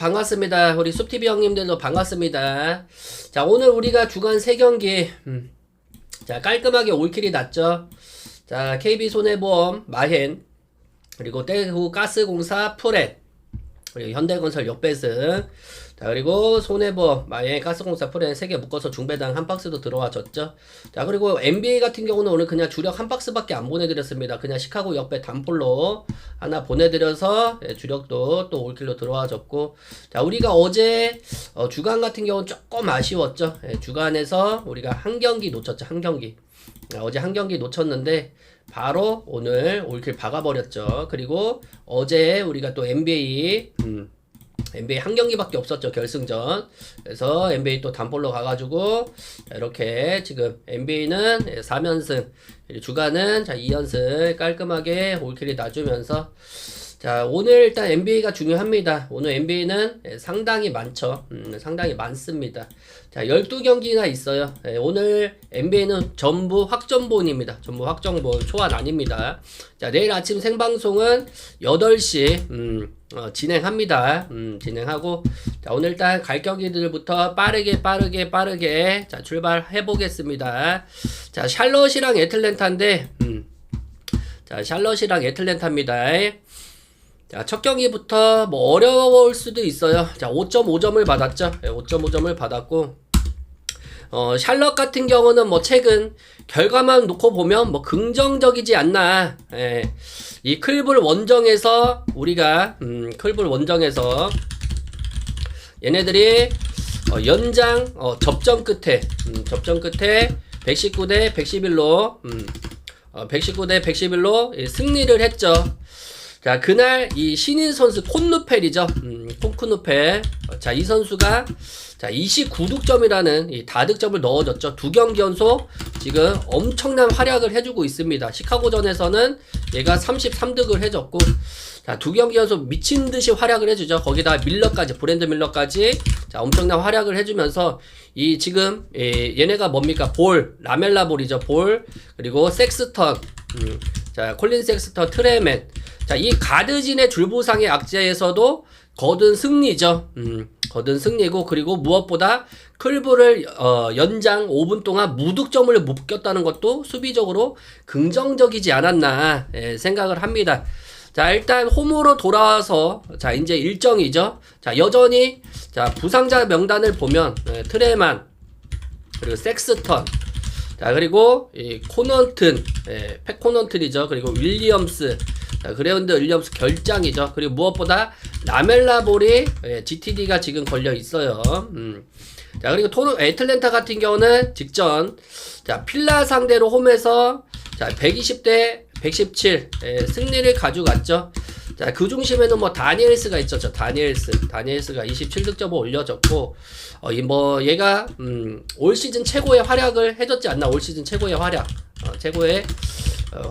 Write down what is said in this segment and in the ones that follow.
반갑습니다. 우리 숲TV 형님들도 반갑습니다. 자, 오늘 우리가 주간 3경기, 자, 깔끔하게 올킬이 났죠. 자, KB손해보험, 마헨, 그리고 대구가스공사, 프렛, 그리고 현대건설 역배승, 자, 그리고 손해보험, 마헨, 가스공사, 프렛 3개 묶어서 중배당 한 박스도 들어와줬죠. 자, 그리고 NBA 같은 경우는 오늘 그냥 주력 한 박스밖에 안 보내드렸습니다. 그냥 시카고 역배 단폴로 하나 보내드려서 주력도 또 올킬로 들어와줬고, 자, 우리가 어제 주간 같은 경우는 조금 아쉬웠죠. 주간에서 우리가 한 경기 놓쳤죠. 한 경기. 어제 한 경기 놓쳤는데 바로 오늘 올킬 박아버렸죠. 그리고 어제 우리가 또 NBA 한 경기밖에 없었죠. 결승전. 그래서 NBA 또 단볼로 가가지고 이렇게 지금 NBA는 4연승, 주간은 2연승 깔끔하게 올킬이 나주면서, 자, 오늘 일단 NBA가 중요합니다. 오늘 NBA는 상당히 많죠. 상당히 많습니다. 자, 12경기나 있어요. 오늘 NBA는 전부 확정본입니다. 전부 확정본, 초안 아닙니다. 자, 내일 아침 생방송은 8시 진행합니다. 진행하고, 자, 오늘 일단 갈 경기들부터 빠르게 자, 출발해 보겠습니다. 자, 샬럿이랑 애틀랜타인데, 자, 샬럿이랑 애틀랜타입니다. 자, 첫 경기부터 뭐 어려울 수도 있어요. 자, 5.5점을 받았죠. 5.5점을 받았고, 샬럿 같은 경우는 뭐 최근 결과만 놓고 보면 뭐 긍정적이지 않나. 이 클불 원정에서 우리가 클불 원정에서 얘네들이 연장 접전 끝에 119대 111로 119대 111로 승리를 했죠. 자, 그날 이 신인 선수 콘누펠이죠. 콘쿠누펠. 자, 이 선수가 자 29득점이라는 이 다득점을 넣어줬죠. 2경기 연속 지금 엄청난 활약을 해주고 있습니다. 시카고전에서는 얘가 33득을 해줬고, 자 2경기 연속 미친듯이 활약을 해주죠. 거기다 밀러까지, 브랜드 밀러까지 자 엄청난 활약을 해주면서 이 지금 얘네가 뭡니까? 볼, 라멜라 볼이죠. 볼, 그리고 섹스턴, 자 콜린 섹스턴, 트레맨. 자, 이 가드진의 줄부상의 악재에서도 거둔 승리죠. 거둔 승리고, 그리고 무엇보다 클브를 연장 5분 동안 무득점을 묶였다는 것도 수비적으로 긍정적이지 않았나 생각을 합니다. 자, 일단 홈으로 돌아와서 자 이제 일정이죠. 자, 여전히 자 부상자 명단을 보면 트레만, 그리고 섹스턴, 자 그리고 이 코넌튼, 팩 코넌튼이죠. 그리고 윌리엄스, 자, 그레운드 윌리엄스 결장이죠. 그리고 무엇보다 라멜라 볼이 GTD가 지금 걸려 있어요. 자, 그리고 애틀랜타 같은 경우는 직전 자 필라 상대로 홈에서 자 120대 117 승리를 가져갔죠. 자, 그 중심에는 뭐 다니엘스가 있죠. 다니엘스가 27득점을 올려줬고, 뭐 얘가 올 시즌 최고의 활약을 해줬지 않나. 올 시즌 최고의 활약, 최고의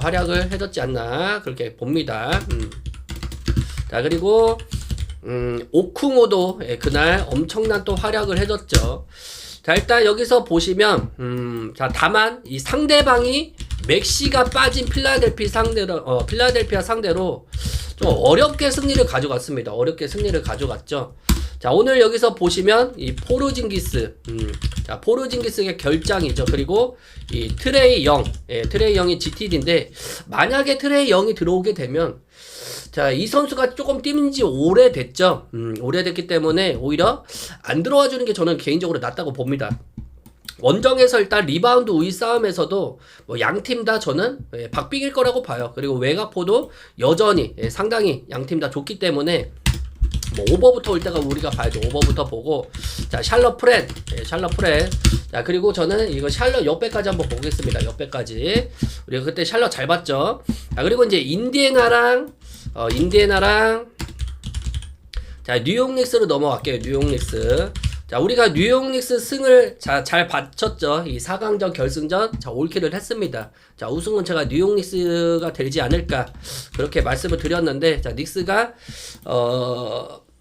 활약을 해줬지 않나 그렇게 봅니다. 자, 그리고 오쿵호도 그날 엄청난 또 활약을 해줬죠. 자, 일단 여기서 보시면 자 다만 이 상대방이 맥시가 빠진 필라델피아 상대로 좀 어렵게 승리를 가져갔습니다. 어렵게 승리를 가져갔죠. 자, 오늘 여기서 보시면 이 포르징기스, 자 포르징기스의 결장이죠. 그리고 이 트레이 영, 트레이 영이 GTD인데, 만약에 트레이 영이 들어오게 되면 자 이 선수가 조금 뛴 지 오래됐죠. 오래됐기 때문에 오히려 안 들어와 주는 게 저는 개인적으로 낫다고 봅니다. 원정에서 일단 리바운드 우위 싸움에서도 뭐 양팀 다 저는 박빙일 거라고 봐요. 그리고 외곽포도 여전히 상당히 양팀 다 좋기 때문에 뭐 오버부터 올 때가 우리가 봐야죠. 오버부터 보고, 자 샬럿 프렛, 자 그리고 저는 이거 샬럿 역배까지 한번 보겠습니다. 역배까지 우리가 그때 샬럿 잘 봤죠. 자 그리고 이제 인디애나랑 자 뉴욕 닉스로 넘어갈게요. 뉴욕 닉스. 자, 우리가 뉴욕 닉스 승을 잘 받쳤죠. 이 4강전 결승전 자 올킬을 했습니다. 자, 우승은 제가 뉴욕 닉스가 되지 않을까 그렇게 말씀을 드렸는데, 자 닉스가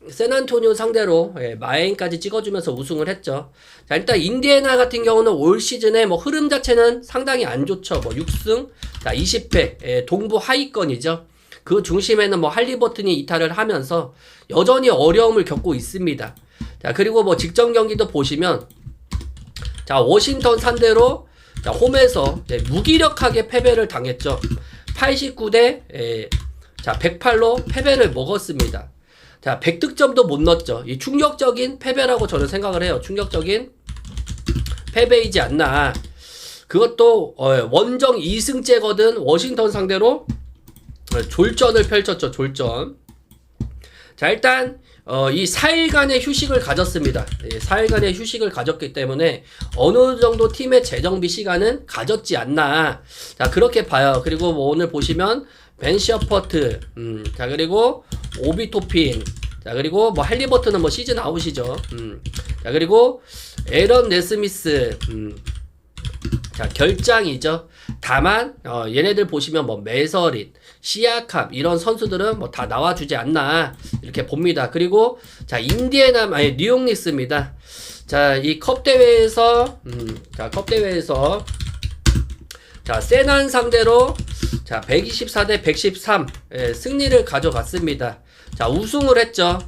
샌안토니오 상대로 마인까지 찍어주면서 우승을 했죠. 자, 일단 인디애나 같은 경우는 올 시즌에 뭐 흐름 자체는 상당히 안 좋죠. 뭐 6승 자 20패 동부 하위권이죠. 그 중심에는 뭐 할리버튼이 이탈을 하면서 여전히 어려움을 겪고 있습니다. 자, 그리고 뭐 직전 경기도 보시면 자, 워싱턴 상대로 자, 홈에서 무기력하게 패배를 당했죠. 89대 자, 108로 패배를 먹었습니다. 자, 100득점도 못 넣었죠. 이 충격적인 패배라고 저는 생각을 해요. 충격적인 패배이지 않나. 그것도 원정 2승째거든 워싱턴 상대로 졸전을 펼쳤죠. 졸전. 자, 일단 이 4일간의 휴식을 가졌습니다. 4일간의 휴식을 가졌기 때문에 어느 정도 팀의 재정비 시간은 가졌지 않나. 자, 그렇게 봐요. 그리고 뭐 오늘 보시면 벤 셔퍼트, 자, 그리고 오비 토핀, 자, 그리고 뭐 할리버튼은 뭐 시즌 아웃이죠. 자, 그리고 에런 네스미스, 자, 결장이죠. 다만 얘네들 보시면 뭐 메서린, 시아캅 이런 선수들은 뭐 다 나와주지 않나 이렇게 봅니다. 그리고 자, 뉴욕 닉스입니다. 자, 이 컵 대회에서 자, 세난 상대로 자, 124대 113 승리를 가져갔습니다. 자, 우승을 했죠.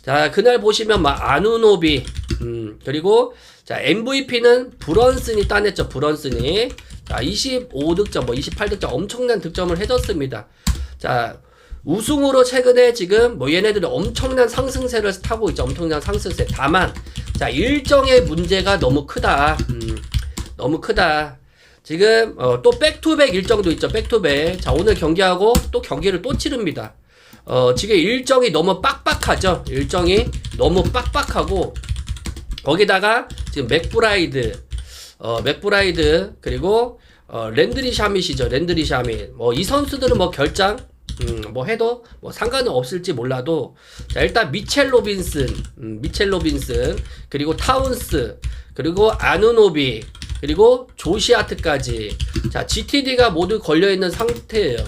자, 그날 보시면 막 아누노비, 그리고 자, MVP는 브런슨이 따냈죠. 브런슨이. 자, 25득점, 뭐 28득점 엄청난 득점을 해줬습니다. 자, 우승으로 최근에 지금 뭐 얘네들이 엄청난 상승세를 타고 있죠. 엄청난 상승세. 다만, 자, 일정의 문제가 너무 크다. 너무 크다. 지금, 또 백투백 일정도 있죠. 백투백. 자, 오늘 경기하고 또 경기를 또 치릅니다. 지금 일정이 너무 빡빡하죠. 일정이 너무 빡빡하고, 거기다가 지금 맥브라이드, 그리고 랜드리 샤밋이죠. 랜드리 샤밋. 뭐 이 선수들은 뭐 결장 뭐 해도 뭐 상관은 없을지 몰라도, 자, 일단 미첼 로빈슨, 그리고 타운스, 그리고 아누노비, 그리고 조시아트까지, 자, GTD가 모두 걸려있는 상태예요.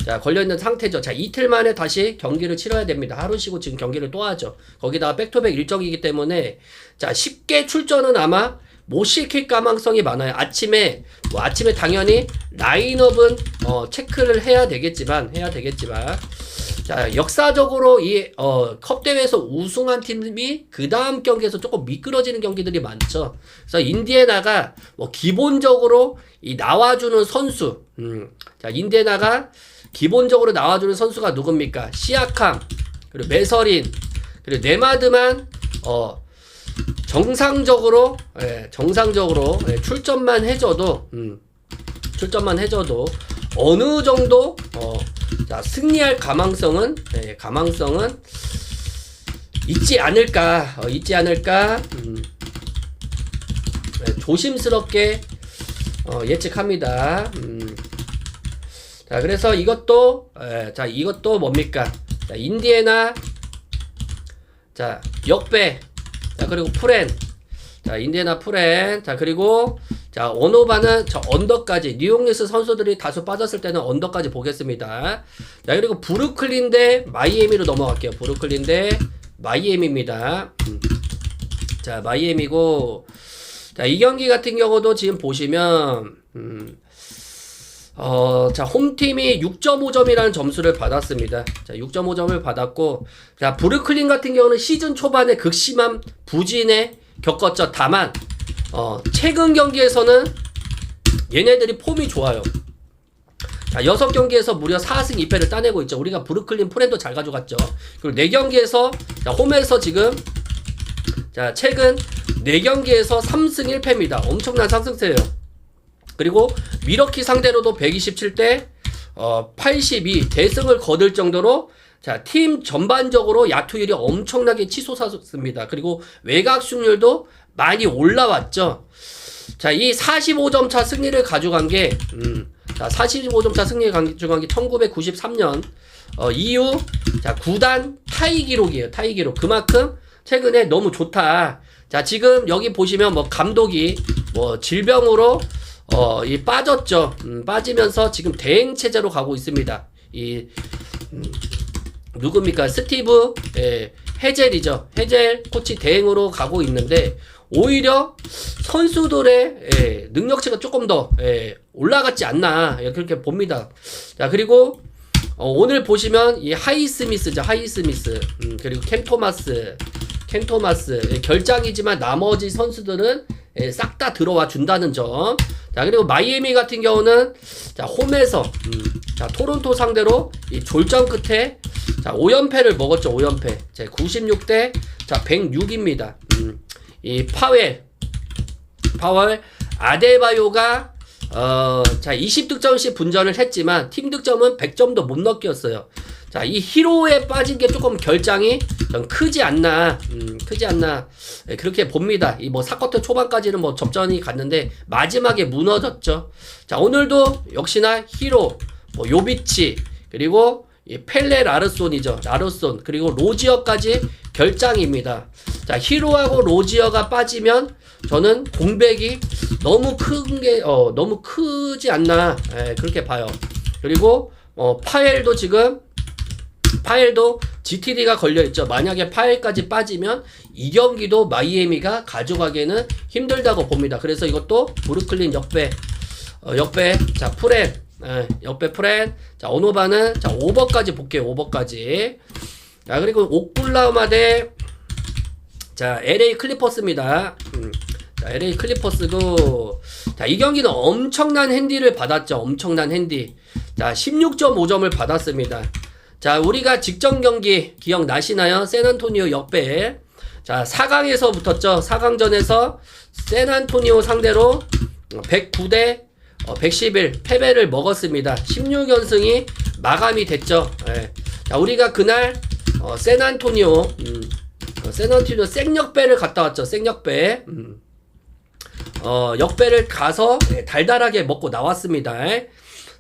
자, 걸려있는 상태죠. 자, 이틀 만에 다시 경기를 치러야 됩니다. 하루 쉬고 지금 경기를 또 하죠. 거기다가 백투백 일정이기 때문에, 자, 쉽게 출전은 아마 못 시킬 가능성이 많아요. 아침에 당연히 라인업은 체크를 해야 되겠지만, 자, 역사적으로 이 컵 대회에서 우승한 팀이 그 다음 경기에서 조금 미끄러지는 경기들이 많죠. 그래서 인디애나가 뭐 기본적으로 이 나와주는 선수, 자, 인디애나가 기본적으로 나와주는 선수가 누굽니까? 시아캄, 그리고 메서린, 그리고 네마드만 정상적으로 출전만 해줘도 어느 정도 자, 승리할 가망성은 있지 않을까, 조심스럽게 예측합니다. 자, 그래서 이것도 뭡니까? 자, 인디애나, 자, 역배, 자, 그리고 프렌, 자, 인디애나 프렌, 자, 그리고 자, 원오바는 저 언더까지, 뉴욕 닉스 선수들이 다소 빠졌을 때는 언더까지 보겠습니다. 자, 그리고 브루클린 대 마이애미로 넘어갈게요. 브루클린 대 마이애미입니다. 자, 마이애미고, 자, 이 경기 같은 경우도 지금 보시면 자, 홈팀이 6.5점이라는 점수를 받았습니다. 자, 6.5점을 받았고, 자, 브루클린 같은 경우는 시즌 초반에 극심한 부진에 겪었죠. 다만, 최근 경기에서는 얘네들이 폼이 좋아요. 자, 6경기에서 무려 4승 2패를 따내고 있죠. 우리가 브루클린 프렌도 잘 가져갔죠. 그리고 4경기에서, 자, 홈에서 지금, 자, 최근 4경기에서 3승 1패입니다. 엄청난 상승세예요. 그리고 미러키 상대로도 127대 82 대승을 거둘 정도로, 자, 팀 전반적으로 야투율이 엄청나게 치솟았습니다. 그리고 외곽 슛률도 많이 올라왔죠. 자, 이 45점 차 승리를 가져간 게, 자, 45점 차 승리를 가져간 게 1993년 이후, 자, 구단 타이 기록이에요. 타이 기록. 그만큼 최근에 너무 좋다. 자, 지금 여기 보시면 뭐 감독이 뭐 질병으로 빠졌죠. 빠지면서 지금 대행 체제로 가고 있습니다. 누굽니까? 스티브 헤젤이죠. 헤젤 코치 대행으로 가고 있는데, 오히려 선수들의 능력치가 조금 더 올라갔지 않나, 그렇게 봅니다. 자, 그리고 오늘 보시면 이 하이스미스죠. 하이스미스. 그리고 켄토마스 결장이지만 나머지 선수들은 싹 다 들어와 준다는 점. 자, 그리고 마이애미 같은 경우는 자, 홈에서 자, 토론토 상대로 이 졸전 끝에 자, 5연패를 먹었죠. 5연패. 자, 96대 자, 106입니다. 이 파웰 아데바요가 자, 20득점씩 분전을 했지만 팀 득점은 100점도 못 넘겼어요. 자, 이 히로에 빠진 게 조금 결장이 좀 크지 않나, 네, 그렇게 봅니다. 이 뭐 4쿼터 초반까지는 뭐 접전이 갔는데 마지막에 무너졌죠. 자, 오늘도 역시나 히로, 뭐 요비치, 그리고 이 펠레 라르손이죠. 라르손, 그리고 로지어까지 결장입니다. 자, 히로하고 로지어가 빠지면 저는 공백이 너무 너무 크지 않나, 그렇게 봐요. 그리고 파엘도 GTD가 걸려있죠. 만약에 파엘까지 빠지면 이 경기도 마이애미가 가져가기에는 힘들다고 봅니다. 그래서 이것도 브루클린 역배. 자, 역배 프렌. 자, 오노바는 자, 오버까지 볼게요. 오버까지. 자, 그리고 오클라호마 대 자, LA 클리퍼스입니다. 자, LA 클리퍼스고, 자, 이 경기는 엄청난 핸디를 받았죠. 엄청난 핸디. 자, 16.5점을 받았습니다. 자, 우리가 직전 경기 기억나시나요? 샌안토니오 역배. 자, 4강에서 붙었죠. 4강전에서 샌안토니오 상대로 109대 111 패배를 먹었습니다. 16연승이 마감이 됐죠. 예. 자, 우리가 그날 샌안토니오 생역배를 갔다 왔죠. 생역배. 역배를 가서 달달하게 먹고 나왔습니다.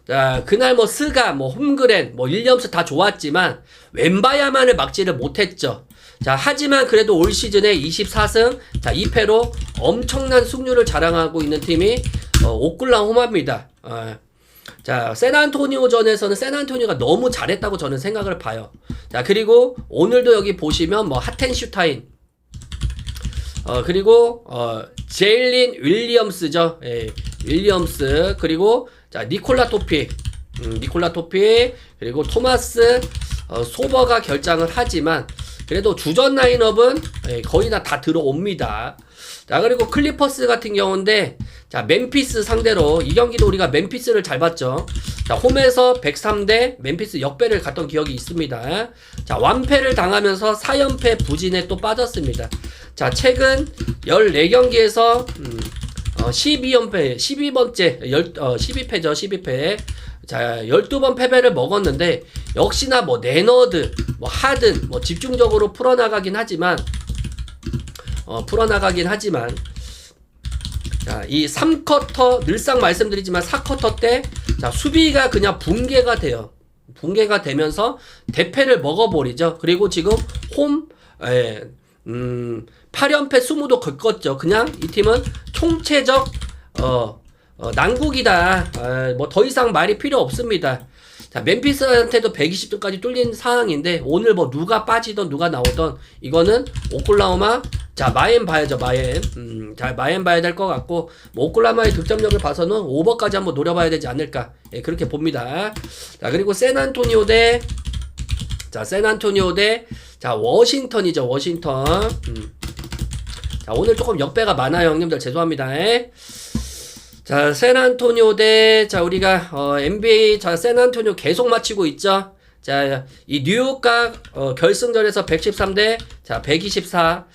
자, 그날 뭐 스가, 뭐 홈그랜, 뭐 윌리엄스 다 좋았지만 웬바야만을 막지를 못했죠. 자, 하지만 그래도 올 시즌에 24승, 자, 2패로 엄청난 승률을 자랑하고 있는 팀이 오클라호마입니다. 자, 샌안토니오전에서는 샌안토니오가 너무 잘했다고 저는 생각을 봐요. 자, 그리고 오늘도 여기 보시면 뭐 하텐슈타인, 그리고 제일린 윌리엄스죠. 예, 윌리엄스, 그리고 자, 니콜라 토피, 그리고 토마스 소버가 결장을 하지만 그래도 주전 라인업은 거의 다 들어옵니다. 자, 그리고 클리퍼스 같은 경우인데 자, 멤피스 상대로 이 경기도 우리가 멤피스를 잘 봤죠. 자, 홈에서 103대 멤피스 역배를 갔던 기억이 있습니다. 자, 완패를 당하면서 4연패 부진에 또 빠졌습니다. 자, 최근 14경기에서 12연패, 12번째, 12패죠, 12패. 자, 12번 패배를 먹었는데, 역시나 뭐, 레너드, 뭐, 하든, 뭐, 집중적으로 풀어나가긴 하지만, 자, 이 3쿼터, 늘상 말씀드리지만 4쿼터 때, 자, 수비가 그냥 붕괴가 돼요. 붕괴가 되면서 대패를 먹어버리죠. 그리고 지금 8연패 20도 걷었죠. 그냥 이 팀은 총체적 난국이다. 뭐 더 이상 말이 필요 없습니다. 자, 멤피스한테도 120도까지 뚫린 상황인데 오늘 뭐 누가 빠지던 누가 나오던 이거는 오클라호마, 자, 마이애미 봐야죠. 자, 마이애미 봐야 될 것 같고 뭐 오클라호마의 득점력을 봐서는 오버까지 한번 노려봐야 되지 않을까, 그렇게 봅니다. 자, 그리고 샌안토니오 대 자, 워싱턴이죠. 워싱턴. 자, 오늘 조금 역배가 많아요, 형님들. 죄송합니다. 자, 샌안토니오 대, 자, 우리가, NBA, 자, 샌안토니오 계속 마치고 있죠. 자, 이 뉴욕과, 결승전에서 113대, 자, 124,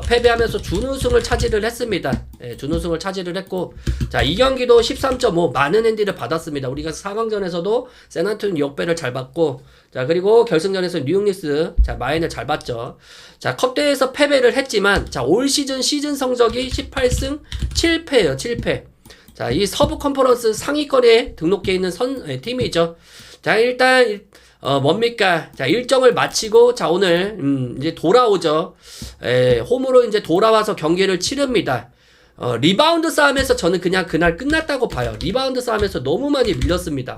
패배하면서 준우승을 차지를 했습니다. 준우승을 차지를 했고, 자, 이 경기도 13.5 많은 핸디를 받았습니다. 우리가 4강전에서도 샌안토니오 역배를 잘 받고, 자, 그리고 결승전에서 뉴욕 닉스, 자, 마인을 잘 봤죠. 자, 컵대회에서 패배를 했지만, 자, 올 시즌 성적이 18승 7패예요, 7패. 자, 이 서부 컨퍼런스 상위권에 등록해 있는 팀이죠. 자, 일단, 뭡니까? 자, 일정을 마치고, 자, 오늘, 이제 돌아오죠. 홈으로 이제 돌아와서 경기를 치릅니다. 리바운드 싸움에서 저는 그냥 그날 끝났다고 봐요. 리바운드 싸움에서 너무 많이 밀렸습니다.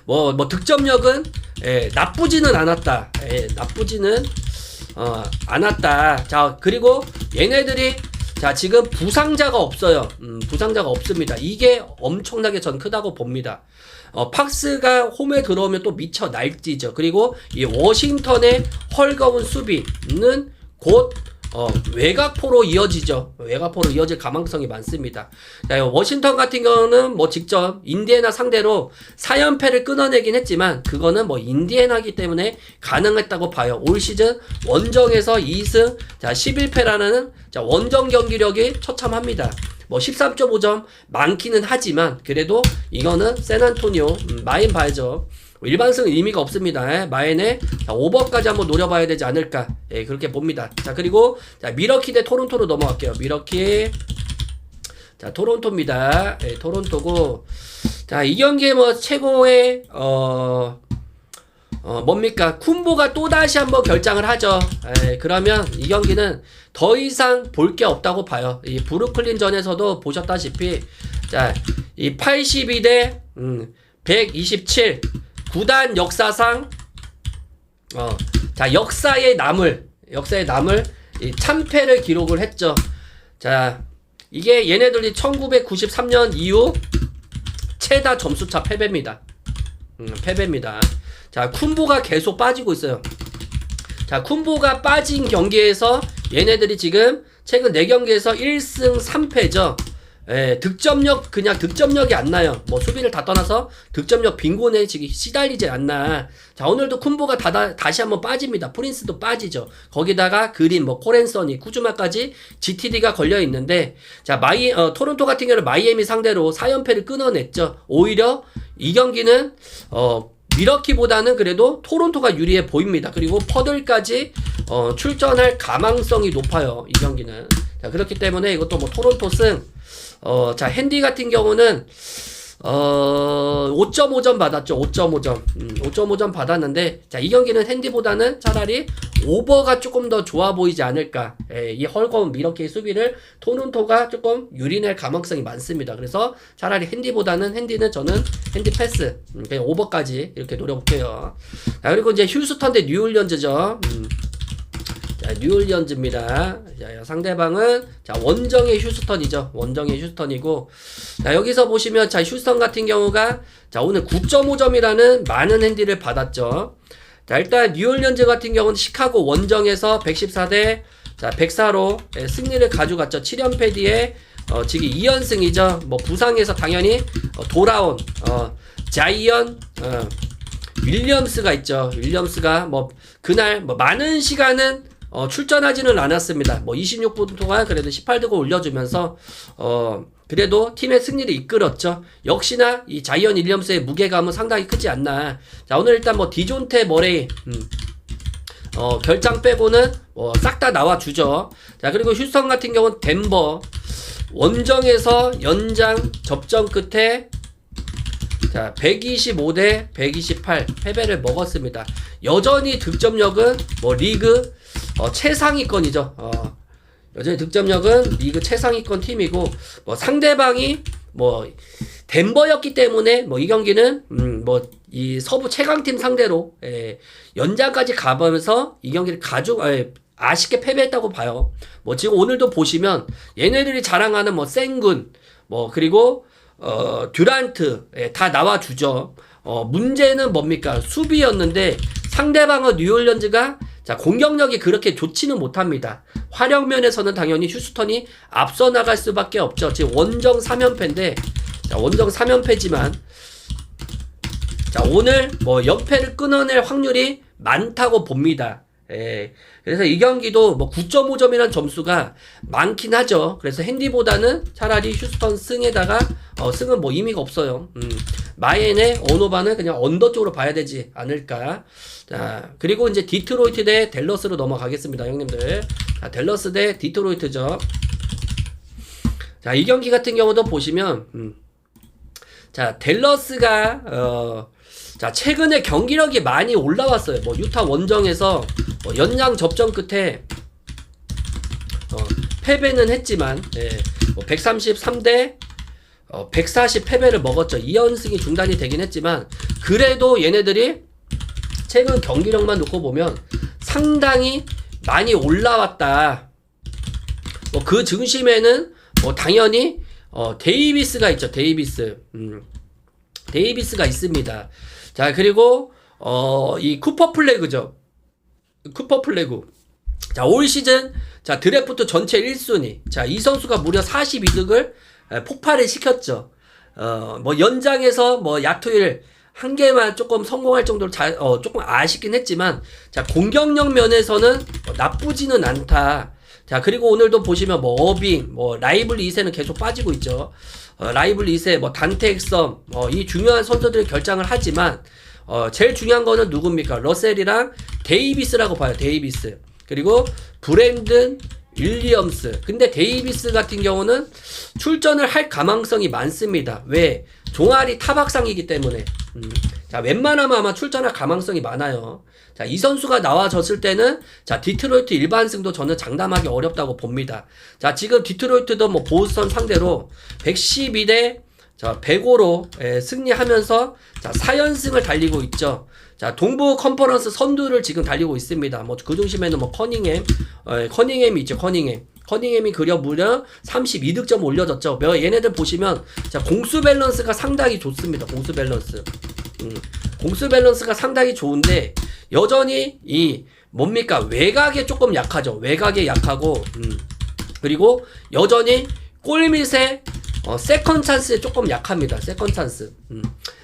뭐 득점력은, 나쁘지는 않았다. 나쁘지는, 않았다. 자, 그리고 얘네들이, 자, 지금 부상자가 없어요. 부상자가 없습니다. 이게 엄청나게 전 크다고 봅니다. 팍스가 홈에 들어오면 또 미쳐 날뛰죠. 그리고 이 워싱턴의 헐거운 수비는 곧 외곽포로 이어지죠. 외곽포로 이어질 가망성이 많습니다. 자, 워싱턴 같은 경우는 뭐 직접 인디애나 상대로 4연패를 끊어내긴 했지만 그거는 뭐 인디애나기 때문에 가능했다고 봐요. 올 시즌 원정에서 2승, 자 11패라는 자 원정 경기력이 처참합니다. 뭐 13.5점 많기는 하지만 그래도 이거는 샌안토니오 마인 봐야죠. 일반승 의미가 없습니다. 마인의 오버까지 한번 노려봐야 되지 않을까. 예, 그렇게 봅니다. 자, 그리고 자, 미러키 대 토론토로 넘어갈게요. 미러키. 자, 토론토입니다. 예, 토론토고. 자, 이 경기에 뭐 최고의 뭡니까? 쿤보가 또다시 한번 결장을 하죠. 예, 그러면 이 경기는 더 이상 볼 게 없다고 봐요. 이 브루클린 전에서도 보셨다시피 자, 이 82대 127 구단 역사상 자 역사에 남을 이 참패를 기록을 했죠. 자 이게 얘네들이 1993년 이후 최다 점수차 패배입니다. 패배입니다. 자 쿤보가 계속 빠지고 있어요. 자 쿤보가 빠진 경기에서 얘네들이 지금 최근 4경기에서 1승 3패죠. 예, 그냥 득점력이 안 나요. 뭐 수비를 다 떠나서 득점력 빈곤에 지금 시달리지 않나. 자, 오늘도 쿤보가 다시 한번 빠집니다. 프린스도 빠지죠. 거기다가 그린, 뭐 코렌서니, 쿠즈마까지 GTD가 걸려 있는데, 자, 토론토 같은 경우는 마이애미 상대로 4연패를 끊어냈죠. 오히려 이 경기는 미러키보다는 그래도 토론토가 유리해 보입니다. 그리고 퍼들까지 출전할 가망성이 높아요. 이 경기는. 자, 그렇기 때문에 이것도 뭐 토론토 승. 자, 핸디 같은 경우는 5.5점 받았죠. 5.5점. 5.5점 받았는데, 자, 이 경기는 핸디보다는 차라리 오버가 조금 더 좋아 보이지 않을까. 이 헐거운 미러키의 수비를 토론토가 조금 유리할 가망성이 많습니다. 그래서 차라리 핸디는 저는 핸디 패스. 그냥 오버까지 이렇게 노려볼게요. 자, 그리고 이제 휴스턴 대 뉴올리언즈죠. 자, 뉴올리언즈입니다. 자, 상대방은 자, 원정의 휴스턴이죠. 원정의 휴스턴이고, 자, 여기서 보시면 자, 휴스턴 같은 경우가 자, 오늘 9.5점이라는 많은 핸디를 받았죠. 자, 일단 뉴올리언즈 같은 경우는 시카고 원정에서 114대 자, 104로 승리를 가져갔죠. 7연패 뒤에 지금 2연승이죠. 뭐 부상에서 당연히 돌아온 자이언 윌리엄스가 있죠. 윌리엄스가 뭐 그날 뭐 많은 시간은 출전하지는 않았습니다. 뭐 26분 동안 그래도 18득을 올려주면서 그래도 팀의 승리를 이끌었죠. 역시나 이 자이언 윌리엄스의 무게감은 상당히 크지 않나. 자, 오늘 일단 뭐 디존테 머레이 결장 빼고는 뭐 싹 다 나와주죠. 자, 그리고 휴스턴 같은 경우는 덴버 원정에서 연장 접전 끝에 자, 125대 128 패배를 먹었습니다. 여전히 득점력은 뭐 리그 최상위권이죠. 여전히 득점력은 리그 최상위권 팀이고, 뭐 상대방이 뭐 덴버였기 때문에 뭐 이 경기는 뭐 이 서부 최강팀 상대로 연장까지 가보면서 이 경기를 아쉽게 패배했다고 봐요. 뭐 지금 오늘도 보시면 얘네들이 자랑하는 뭐 센군 뭐 그리고 듀란트 다 나와주죠. 문제는 뭡니까? 수비였는데 상대방은 뉴올리언즈가 자, 공격력이 그렇게 좋지는 못합니다. 화력면에서는 당연히 휴스턴이 앞서 나갈 수밖에 없죠. 지금 원정 3연패인데, 자, 원정 3연패지만, 자, 오늘 뭐 연패를 끊어낼 확률이 많다고 봅니다. 그래서 이 경기도 뭐 9.5점이라는 점수가 많긴 하죠. 그래서 핸디보다는 차라리 휴스턴 승에다가 승은 뭐 의미가 없어요. 마이앤의 오노바는 그냥 언더 쪽으로 봐야 되지 않을까. 자, 그리고 이제 디트로이트 대 댈러스로 넘어가겠습니다, 형님들. 자, 댈러스 대 디트로이트죠. 자, 이 경기 같은 경우도 보시면 자, 댈러스가 자, 최근에 경기력이 많이 올라왔어요. 뭐 유타 원정에서 뭐 연장 접전 끝에 패배는 했지만 뭐 133대 140 패배를 먹었죠. 2연승이 중단이 되긴 했지만 그래도 얘네들이 최근 경기력만 놓고 보면 상당히 많이 올라왔다. 뭐 그 중심에는 뭐 당연히 데이비스가 있죠. 데이비스. 데이비스가 있습니다. 자, 그리고 이 쿠퍼 플래그죠. 쿠퍼 플래그. 자, 올 시즌 자, 드래프트 전체 1순위. 자, 이 선수가 무려 42득을 폭발을 시켰죠. 뭐 연장에서 뭐 야투일 한 개만 조금 성공할 정도로 조금 아쉽긴 했지만, 자, 공격력 면에서는 나쁘지는 않다. 자, 그리고 오늘도 보시면 뭐 어빙, 뭐 라이블리 2세는 계속 빠지고 있죠. 라이블리 2세, 뭐 단테 엑섬, 이 중요한 선수들이 결장을 하지만, 제일 중요한 거는 누굽니까? 러셀이랑 데이비스라고 봐요. 데이비스. 그리고 브랜든 윌리엄스. 근데 데이비스 같은 경우는 출전을 할 가망성이 많습니다. 왜? 종아리 타박상이기 때문에. 자, 웬만하면 아마 출전할 가망성이 많아요. 자, 이 선수가 나와졌을 때는, 자, 디트로이트 일반승도 저는 장담하기 어렵다고 봅니다. 자, 지금 디트로이트도 뭐 보스턴 상대로 112대 105로 승리하면서, 자, 4연승을 달리고 있죠. 자, 동부 컨퍼런스 선두를 지금 달리고 있습니다. 뭐 그 중심에는 뭐 커닝햄이 있죠. 커닝햄이 무려 32득점 올려졌죠. 얘네들 보시면, 자, 공수 밸런스가 상당히 좋습니다. 공수 밸런스. 공수 밸런스가 상당히 좋은데, 여전히 뭡니까? 외곽에 조금 약하죠. 외곽에 약하고, 그리고 여전히 골밑에 세컨 찬스에 조금 약합니다. 세컨 찬스.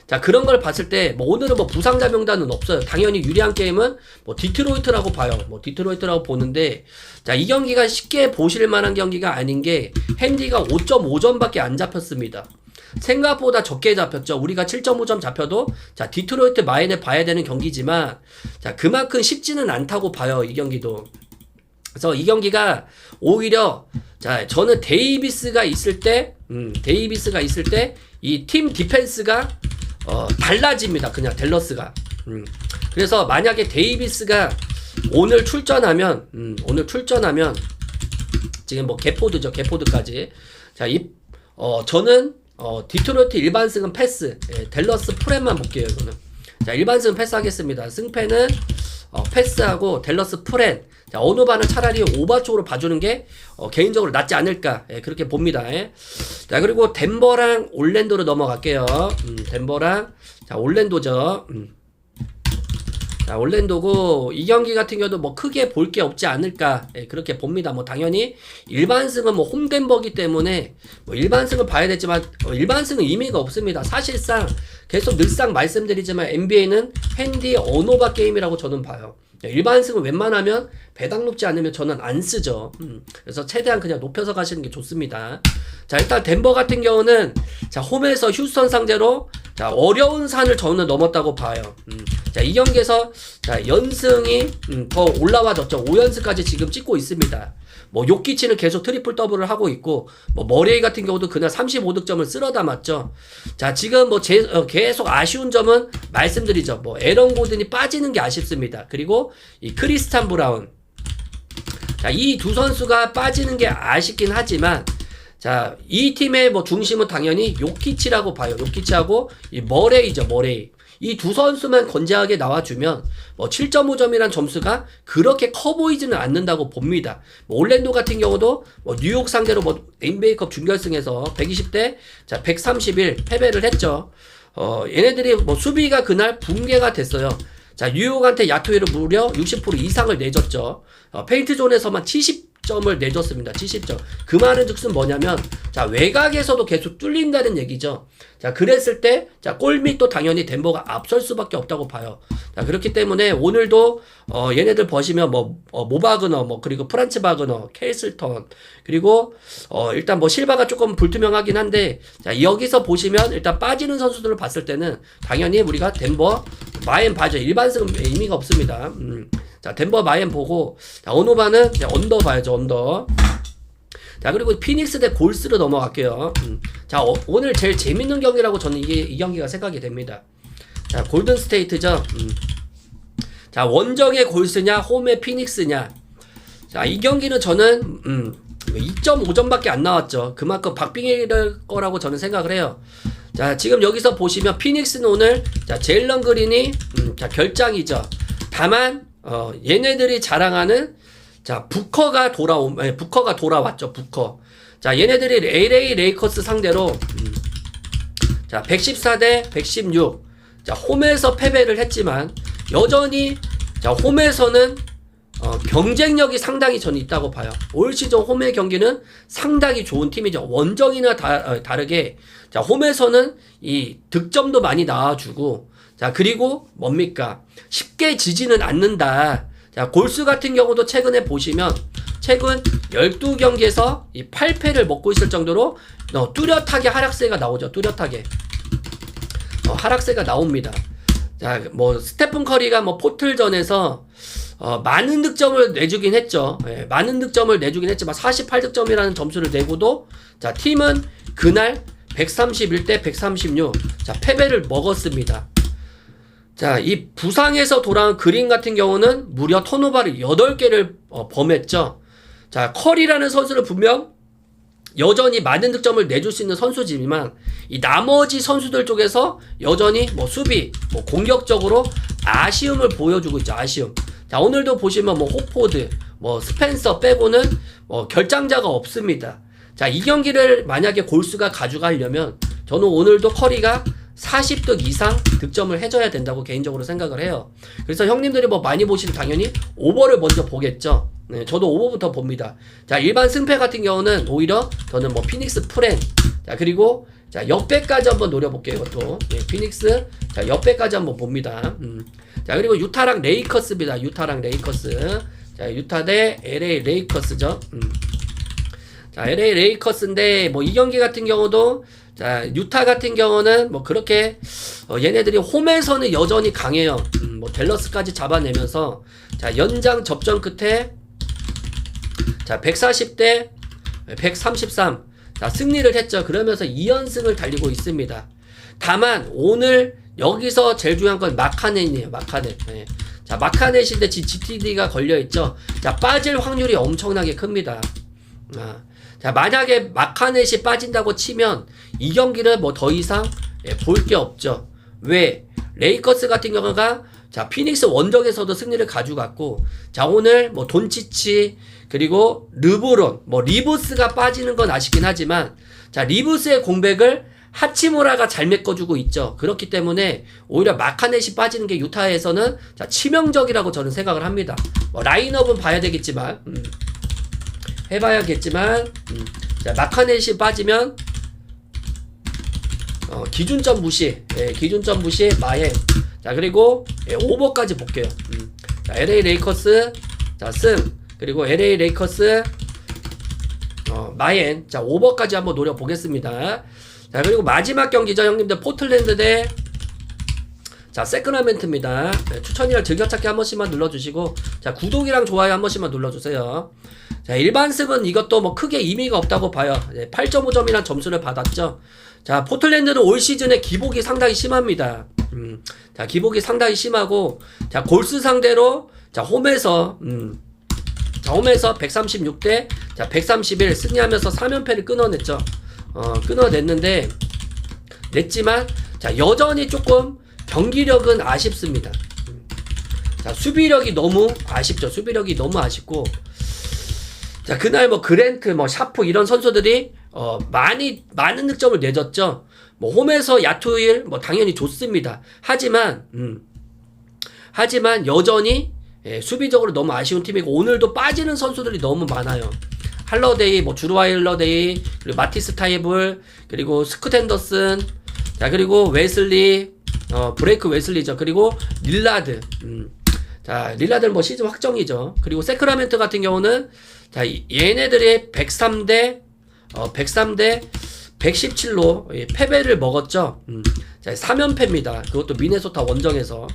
자, 그런 걸 봤을 때, 뭐, 오늘은 뭐, 부상자 명단은 없어요. 당연히 유리한 게임은, 뭐, 디트로이트라고 봐요. 뭐, 디트로이트라고 보는데, 자, 이 경기가 쉽게 보실 만한 경기가 아닌 게, 핸디가 5.5점밖에 안 잡혔습니다. 생각보다 적게 잡혔죠. 우리가 7.5점 잡혀도, 자, 디트로이트 마인을 봐야 되는 경기지만, 자, 그만큼 쉽지는 않다고 봐요. 이 경기도. 그래서 이 경기가 오히려, 자, 저는 데이비스가 있을 때, 이 팀 디펜스가, 달라집니다. 그냥 댈러스가. 그래서 만약에 데이비스가 오늘 출전하면, 지금 뭐 개포드죠. 개포드까지. 자, 저는 디트로이트 일반승은 패스. 댈러스 프렌만 볼게요. 이거는. 자, 일반승은 패스하겠습니다. 승패는 패스하고 댈러스 프렌. 자, 어느 바는 차라리 오바 쪽으로 봐주는 게 개인적으로 낫지 않을까, 그렇게 봅니다. 자, 그리고 덴버랑 올랜도로 넘어갈게요. 덴버랑, 자, 올랜도죠. 자, 올랜도고, 이 경기 같은 경우도 뭐 크게 볼 게 없지 않을까, 그렇게 봅니다. 뭐 당연히 일반승은 뭐 홈덴버기 때문에 뭐 일반승을 봐야 되지만, 일반승은 의미가 없습니다. 사실상 계속 늘상 말씀드리지만 NBA는 핸디 언오바 게임이라고 저는 봐요. 일반승은 웬만하면 배당 높지 않으면 저는 안 쓰죠. 그래서 최대한 그냥 높여서 가시는 게 좋습니다. 자, 일단 덴버 같은 경우는, 자, 홈에서 휴스턴 상대로, 자, 어려운 산을 저는 넘었다고 봐요. 자, 이 경기에서, 자, 연승이 더 올라와졌죠. 5연승까지 지금 찍고 있습니다. 뭐 요키치는 계속 트리플 더블을 하고 있고, 뭐 머레이 같은 경우도 그날 35득점을 쓸어 담았죠. 자, 지금 뭐 계속 아쉬운 점은 말씀드리죠. 뭐 에런 고든이 빠지는 게 아쉽습니다. 그리고 이 크리스탄 브라운. 자, 이 두 선수가 빠지는 게 아쉽긴 하지만, 자, 이 팀의 뭐 중심은 당연히 요키치라고 봐요. 요키치하고 이 머레이죠. 머레이. 이 두 선수만 건재하게 나와주면 뭐 7.5점이란 점수가 그렇게 커 보이지는 않는다고 봅니다. 뭐 올랜도 같은 경우도 뭐 뉴욕 상대로 뭐 NBA컵 준결승에서 120대 자 131 패배를 했죠. 얘네들이 뭐 수비가 그날 붕괴가 됐어요. 자, 뉴욕한테 야투율을 무려 60% 이상을 내줬죠. 페인트 존에서만 70점을 내줬습니다. 70점. 그 말은 즉슨 뭐냐면, 자, 외곽에서도 계속 뚫린다는 얘기죠. 자, 그랬을 때, 자, 골밑도 당연히 덴버가 앞설 수밖에 없다고 봐요. 자, 그렇기 때문에 오늘도, 얘네들 보시면 모바그너, 그리고 프란츠 바그너, 케이슬턴, 그리고, 일단 실바가 조금 불투명하긴 한데, 자, 여기서 보시면 일단 빠지는 선수들을 봤을 때는 당연히 우리가 덴버, 마엔 봐죠. 일반승은 의미가 없습니다. 자, 덴버 마엔 보고, 자, 언오바는 언더 봐야죠. 언더. 자, 그리고 피닉스 대 골스로 넘어갈게요. 자, 오늘 제일 재밌는 경기라고 저는 이 경기가 생각이 됩니다. 자, 골든 스테이트죠. 자, 원정의 골스냐, 홈의 피닉스냐. 자, 이 경기는 저는 2.5점밖에 안 나왔죠. 그만큼 박빙일 거라고 저는 생각을 해요. 자, 지금 여기서 보시면 피닉스는 오늘, 자, 제일런 그린이 자, 결장이죠. 다만 얘네들이 자랑하는, 자, 부커가 돌아왔죠. 부커. 자, 얘네들이 LA 레이커스 상대로 자, 114 대 116. 자, 홈에서 패배를 했지만 여전히 자, 홈에서는 경쟁력이 상당히 저는 있다고 봐요. 올 시즌 홈의 경기는 상당히 좋은 팀이죠. 원정이나 다르게 자, 홈에서는 이 득점도 많이 나와주고 자, 그리고 뭡니까? 쉽게 지지는 않는다. 자, 골수 같은 경우도 최근에 보시면 최근 12경기에서 이 8패를 먹고 있을 정도로 뚜렷하게 하락세가 나오죠. 뚜렷하게. 하락세가 나옵니다. 자, 뭐 스테픈 커리가 뭐 포틀전에서 많은 득점을 내주긴 했죠. 예, 많은 득점을 내주긴 했지만 48득점이라는 점수를 내고도 자, 팀은 그날 131대 136. 자, 패배를 먹었습니다. 자, 이 부상에서 돌아온 그린 같은 경우는 무려 턴오버를 8개를 범했죠. 자, 커리라는 선수는 분명 여전히 많은 득점을 내줄 수 있는 선수지만 이 나머지 선수들 쪽에서 여전히 뭐 수비, 뭐 공격적으로 아쉬움을 보여주고 있죠. 아쉬움. 자, 오늘도 보시면 뭐 호포드, 뭐 스펜서 빼고는 뭐 결장자가 없습니다. 자, 이 경기를 만약에 골수가 가져가려면 저는 오늘도 커리가 40득 이상 득점을 해줘야 된다고 개인적으로 생각을 해요. 그래서 형님들이 뭐 많이 보시면 당연히 오버를 먼저 보겠죠. 네, 저도 오버부터 봅니다. 자, 일반 승패 같은 경우는 오히려 저는 뭐 피닉스 프렌, 자, 그리고 자, 역배까지 한번 노려볼게요. 이것도 네, 피닉스, 자, 역배까지 한번 봅니다. 자, 그리고 유타랑 레이커스입니다. 유타랑 레이커스. 자, 유타 대 LA 레이커스죠. 자, LA 레이커스인데 뭐 이 경기 같은 경우도 자, 유타 같은 경우는 뭐 그렇게 얘네들이 홈에서는 여전히 강해요. 뭐 댈러스까지 잡아내면서 자, 연장 접전 끝에 자, 140대 133. 자, 승리를 했죠. 그러면서 2연승을 달리고 있습니다. 다만 오늘 여기서 제일 중요한 건 마카넷이에요. 마카넷. 네. 자, 마카넷인데 GTD가 걸려 있죠. 자, 빠질 확률이 엄청나게 큽니다. 자, 만약에 마카넷이 빠진다고 치면 이 경기는 뭐 더 이상 볼 게 없죠. 왜? 레이커스 같은 경우가 자, 피닉스 원정에서도 승리를 가져갔고 자, 오늘 뭐 돈치치 그리고 르브론 뭐 리브스가 빠지는 건 아쉽긴 하지만 자, 리브스의 공백을 하치무라가 잘 메꿔주고 있죠. 그렇기 때문에 오히려 마카넷이 빠지는 게 유타에서는 자, 치명적이라고 저는 생각을 합니다. 뭐 라인업은 봐야 되겠지만 해봐야겠지만 자, 마카넷이 빠지면 기준점 무시, 기준점 무시 마행. 자, 그리고 오버까지 볼게요. 자, LA 레이커스 자, 승, 그리고 LA 레이커스 마행. 자, 오버까지 한번 노려보겠습니다. 자, 그리고 마지막 경기죠, 형님들. 포틀랜드 대 자, 세크라멘트입니다. 네, 추천이랑 즐겨찾기 한 번씩만 눌러주시고 자, 구독이랑 좋아요 한 번씩만 눌러주세요. 자, 일반 승은 이것도 뭐 크게 의미가 없다고 봐요. 네, 8.5점이란 점수를 받았죠. 자, 포틀랜드는 올 시즌에 기복이 상당히 심합니다. 자, 기복이 상당히 심하고 자, 골스 상대로 자, 홈에서 자, 홈에서 136대 자, 131 승리하면서 3연패를 끊어냈죠. 끊어냈는데 냈지만 자, 여전히 조금 경기력은 아쉽습니다. 자, 수비력이 너무 아쉽죠. 수비력이 너무 아쉽고 자, 그날 뭐 그랜트, 뭐 샤프 이런 선수들이 많은 득점을 내줬죠. 뭐 홈에서 야투일 뭐 당연히 좋습니다. 하지만 여전히 수비적으로 너무 아쉬운 팀이고 오늘도 빠지는 선수들이 너무 많아요. 할러데이, 뭐 주루아 할러데이, 그리고 마티스 타이블, 그리고 스콧 앤더슨, 자, 그리고 웨슬리, 브레이크 웨슬리죠. 그리고 릴라드. 자, 릴라드는 뭐 시즌 확정이죠. 그리고 세크라멘트 같은 경우는 자, 얘네들이 103대 117로 패배를 먹었죠. 자, 3연패입니다. 그것도 미네소타 원정에서.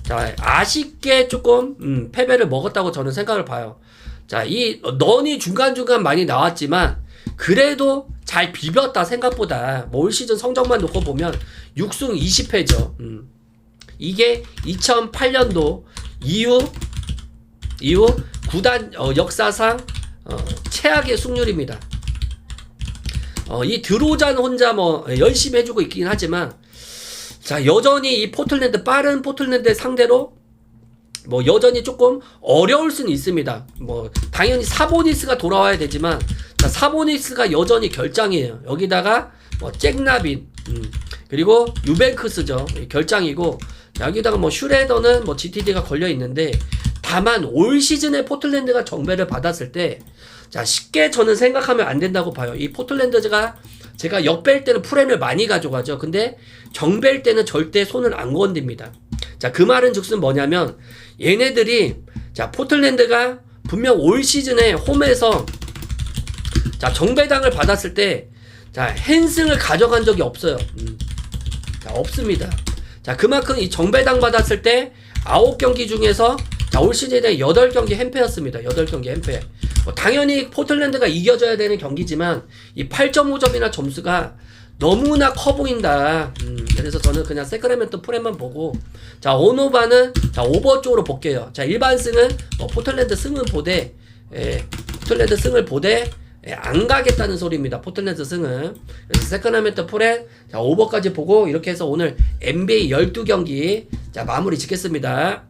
자, 아쉽게 조금 패배를 먹었다고 저는 생각을 봐요. 자, 이 넌이 중간중간 많이 나왔지만 그래도 잘 비볐다. 생각보다 뭐 올 시즌 성적만 놓고 보면 6승 20패죠. 이게 2008년도 이후 구단 역사상 최악의 승률입니다. 이 드로잔 혼자 뭐 열심히 해주고 있긴 하지만 자, 여전히 이 포틀랜드, 빠른 포틀랜드 상대로 뭐 여전히 조금 어려울 수는 있습니다. 뭐 당연히 사보니스가 돌아와야 되지만 자, 사보니스가 여전히 결장이에요. 여기다가 뭐 잭라빈 그리고 유뱅크스죠. 결장이고 여기다가 뭐 슈레더는 뭐 GTD가 걸려 있는데 다만 올 시즌에 포틀랜드가 정배를 받았을 때 자 쉽게 저는 생각하면 안 된다고 봐요. 이 포틀랜드가 제가 역배일 때는 프렘을 많이 가져가죠. 근데 정배일 때는 절대 손을 안 건듭니다. 자, 그 말은 즉슨 뭐냐면 얘네들이 자 포틀랜드가 분명 올 시즌에 홈에서 자 정배당을 받았을 때 자 핸승을 가져간 적이 없어요. 자 없습니다. 자 그만큼 이 정배당 받았을 때 9경기 중에서 자 올 시즌에 8경기 햄패였습니다. 8경기 햄패. 당연히 포틀랜드가 이겨줘야 되는 경기지만 이 8.5점이나 점수가 너무나 커 보인다. 그래서 저는 그냥 세크라멘토 프렘만 보고 자 오노바는 자 오버 쪽으로 볼게요. 자 일반 승은 뭐 포틀랜드 승은 보되 포틀랜드 승을 보되 안 가겠다는 소리입니다. 포틀랜드 승은. 그래서 세크라멘토 프렘 자 오버까지 보고 이렇게 해서 오늘 NBA 12경기 자 마무리 짓겠습니다.